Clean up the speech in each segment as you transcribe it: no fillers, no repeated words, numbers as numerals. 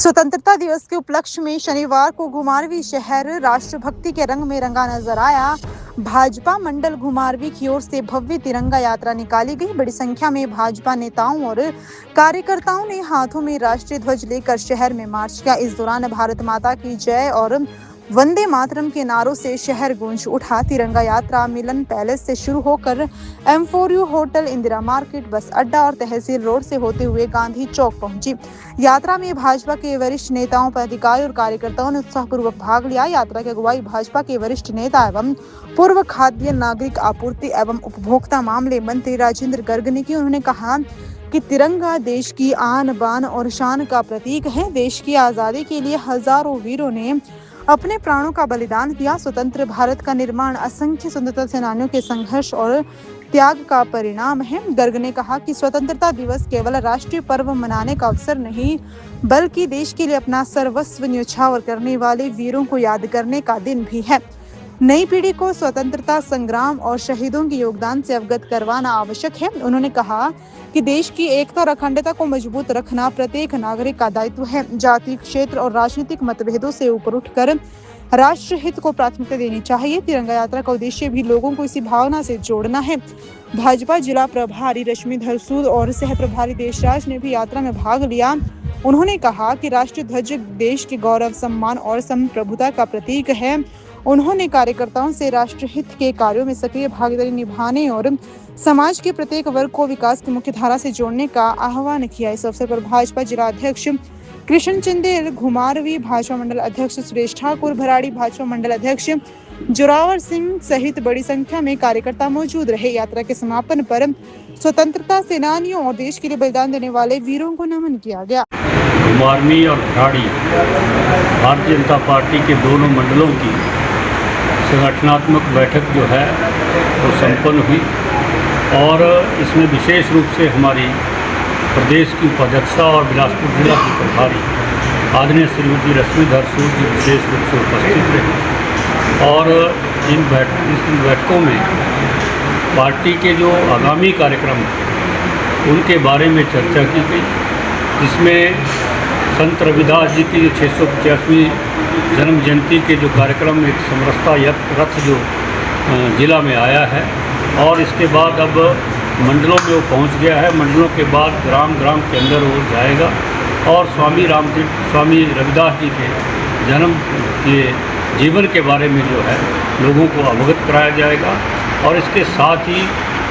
स्वतंत्रता दिवस के उपलक्ष्य में शनिवार को घुमारवी शहर राष्ट्रभक्ति के रंग में रंगा नजर आया। भाजपा मंडल घुमारवी की ओर से भव्य तिरंगा यात्रा निकाली गई। बड़ी संख्या में भाजपा नेताओं और कार्यकर्ताओं ने हाथों में राष्ट्रीय ध्वज लेकर शहर में मार्च किया। इस दौरान भारत माता की जय और वंदे मातरम के नारों से शहर गूंज उठा। तिरंगा यात्रा मिलन पैलेस से शुरू होकर M4U होटल, इंदिरा मार्केट, बस अड्डा और तहसील रोड से होते हुए गांधी चौक पहुंची। यात्रा में भाजपा के वरिष्ठ नेताओं, पदाधिकारी और कार्यकर्ताओं ने उत्साहपूर्वक भाग लिया। यात्रा की अगुवाई भाजपा के वरिष्ठ नेता एवं पूर्व खाद्य नागरिक आपूर्ति एवं उपभोक्ता मामले मंत्री राजेंद्र गर्ग ने की। उन्होंने कहा कि तिरंगा देश की आन बान और शान का प्रतीक है। देश की आजादी के लिए हजारों वीरों ने अपने प्राणों का बलिदान दिया। स्वतंत्र भारत का निर्माण असंख्य स्वतंत्रता सेनानियों के संघर्ष और त्याग का परिणाम है। गर्ग ने कहा कि स्वतंत्रता दिवस केवल राष्ट्रीय पर्व मनाने का अवसर नहीं, बल्कि देश के लिए अपना सर्वस्व न्यौछावर करने वाले वीरों को याद करने का दिन भी है। नई पीढ़ी को स्वतंत्रता संग्राम और शहीदों के योगदान से अवगत करवाना आवश्यक है। उन्होंने कहा कि देश की एकता और अखंडता को मजबूत रखना प्रत्येक नागरिक का दायित्व है। जाति, क्षेत्र और राजनीतिक मतभेदों से ऊपर उठकर राष्ट्र हित को प्राथमिकता देनी चाहिए। तिरंगा यात्रा का उद्देश्य भी लोगों को इसी भावना से जोड़ना है। भाजपा जिला प्रभारी रश्मिधर सूद और सह प्रभारी देशराज ने भी यात्रा में भाग लिया। उन्होंने कहा कि राष्ट्रीय ध्वज देश के गौरव, सम्मान और संप्रभुता का प्रतीक है। उन्होंने कार्यकर्ताओं से राष्ट्रहित के कार्यों में सक्रिय भागीदारी निभाने और समाज के प्रत्येक वर्ग को विकास की मुख्य धारा से जोड़ने का आह्वान किया। इस अवसर पर भाजपा जिला अध्यक्ष कृष्ण चंदेल घुमारवी, भाजपा मंडल अध्यक्ष सुरेश ठाकुर भराड़ी, भाजपा मंडल अध्यक्ष जोरावर सिंह सहित बड़ी संख्या में कार्यकर्ता मौजूद रहे। यात्रा के समापन पर स्वतंत्रता सेनानियों और देश के लिए बलिदान देने वाले वीरों को नमन किया गया। घुमारवी और भराड़ी भारतीय जनता पार्टी के दोनों मंडलों की संगठनात्मक बैठक जो है वो संपन्न हुई और इसमें विशेष रूप से हमारी प्रदेश की उपाध्यक्षा और बिलासपुर जिला की प्रभारी आदरणीय श्रीमती रश्मिधर सूद जी विशेष रूप से उपस्थित रहे और इन बैठकों में पार्टी के जो आगामी कार्यक्रम हैं उनके बारे में चर्चा की गई, जिसमें संत रविदास जी की जो 650वीं जन्म जयंती के जो कार्यक्रम एक समरसता रथ जो जिला में आया है और इसके बाद अब मंडलों में वो पहुंच गया है। मंडलों के बाद ग्राम ग्राम के अंदर वो जाएगा और स्वामी रविदास जी के जन्म के जीवन के बारे में जो है लोगों को अवगत कराया जाएगा। और इसके साथ ही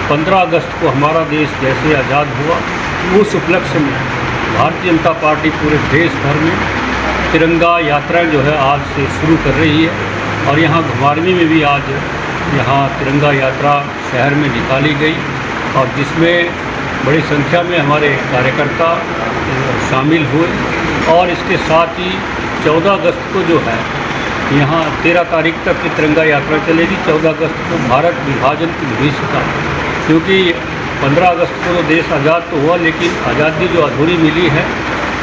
15 अगस्त को हमारा देश जैसे आज़ाद हुआ, उस उपलक्ष्य में भारतीय जनता पार्टी पूरे देश भर में तिरंगा यात्राएं जो है आज से शुरू कर रही है और यहाँ घुमारवी में भी आज यहाँ तिरंगा यात्रा शहर में निकाली गई और जिसमें बड़ी संख्या में हमारे कार्यकर्ता शामिल हुए। और इसके साथ ही 14 अगस्त को जो है यहाँ 13 तारीख तक की तिरंगा यात्रा चलेगी। 14 अगस्त को भारत विभाजन की भविष्यता, क्योंकि 15 अगस्त को तो देश आज़ाद तो हुआ लेकिन आज़ादी जो अधूरी मिली है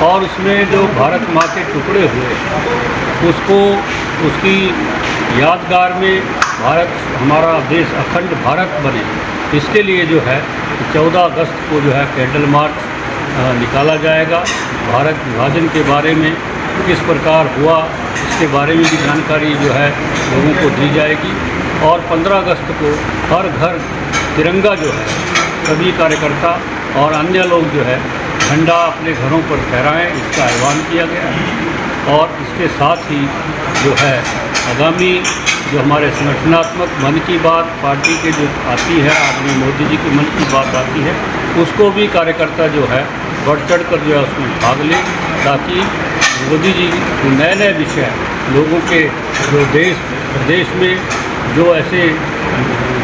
और उसमें जो भारत माँ के टुकड़े हुए उसको उसकी यादगार में भारत, हमारा देश अखंड भारत बने, इसके लिए जो है 14 अगस्त को जो है कैंडल मार्च निकाला जाएगा। भारत विभाजन के बारे में किस प्रकार हुआ इसके बारे में भी जानकारी जो है लोगों को दी जाएगी और 15 अगस्त को हर घर तिरंगा जो है सभी कार्यकर्ता और अन्य लोग जो है झंडा अपने घरों पर फहराएं, इसका आह्वान किया गया है। और इसके साथ ही जो है आगामी जो हमारे संगठनात्मक मन की बात पार्टी के जो आती है, आदरणीय मोदी जी की मन की बात आती है, उसको भी कार्यकर्ता जो है बढ़ चढ़ कर जो है उसमें भाग लें, ताकि मोदी जी जो नए नए विषय लोगों के जो देश प्रदेश में जो ऐसे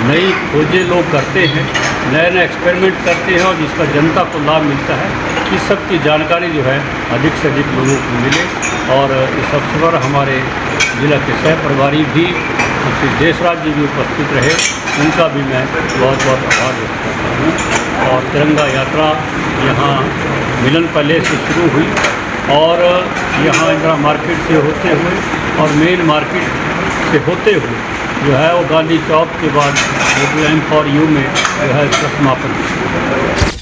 नई खोजें लोग करते हैं, नए नए एक्सपेरिमेंट करते हैं और जिसका जनता को लाभ मिलता है, इस सब की जानकारी जो है अधिक से अधिक लोगों को मिले। और इस अवसर पर हमारे जिला के सह प्रभारी भी श्री देशराज जी भी उपस्थित रहे, उनका भी मैं बहुत बहुत आभार व्यक्त करता हूँ। और तिरंगा यात्रा यहाँ मिलन पैलेस से शुरू हुई और यहाँ इंदिरा मार्केट से होते हुए और मेन मार्केट से होते हुए जो है वो गांधी चौक के बाद M4U में जो है इसका समापन।